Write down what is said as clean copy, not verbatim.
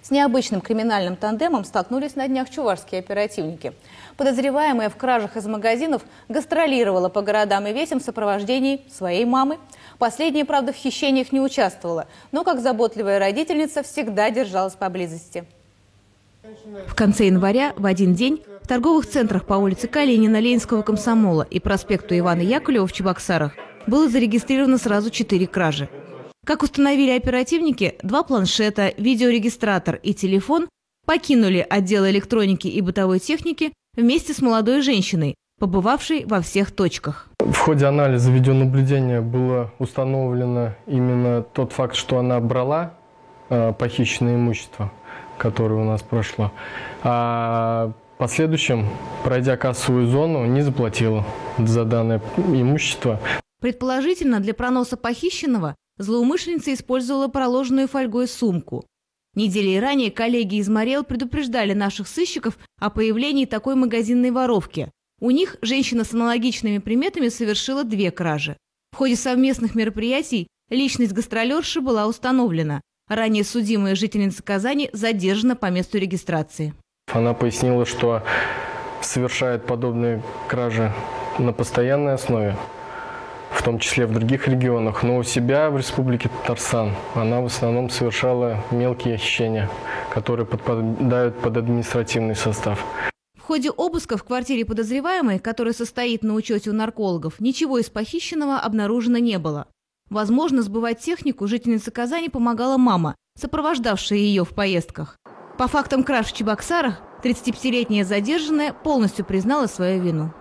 С необычным криминальным тандемом столкнулись на днях чувашские оперативники. Подозреваемая в кражах из магазинов гастролировала по городам и весям в сопровождении своей мамы. Последняя, правда, в хищениях не участвовала, но, как заботливая родительница, всегда держалась поблизости. В конце января в один день в торговых центрах по улице Калинина, Ленинского комсомола и проспекту Ивана Яковлева в Чебоксарах было зарегистрировано сразу 4 кражи. Как установили оперативники, 2 планшета, видеорегистратор и телефон покинули отдел электроники и бытовой техники вместе с молодой женщиной, побывавшей во всех точках. В ходе анализа видеонаблюдения было установлено именно тот факт, что она брала похищенное имущество, которое у нас прошло, а в последующем, пройдя кассовую зону, не заплатила за данное имущество. Предположительно, для проноса похищенного злоумышленница использовала проложенную фольгой сумку. Неделей ранее коллеги из Морел предупреждали наших сыщиков о появлении такой магазинной воровки. У них женщина с аналогичными приметами совершила 2 кражи. В ходе совместных мероприятий личность гастролерши была установлена. Ранее судимая жительница Казани задержана по месту регистрации. Она пояснила, что совершает подобные кражи на постоянной основе, в том числе в других регионах, но у себя в республике Татарстан она в основном совершала мелкие хищения, которые подпадают под административный состав. В ходе обыска в квартире подозреваемой, которая состоит на учете у наркологов, ничего из похищенного обнаружено не было. Возможно, сбывать технику жительнице Казани помогала мама, сопровождавшая ее в поездках. По фактам краж в Чебоксарах 35-летняя задержанная полностью признала свою вину.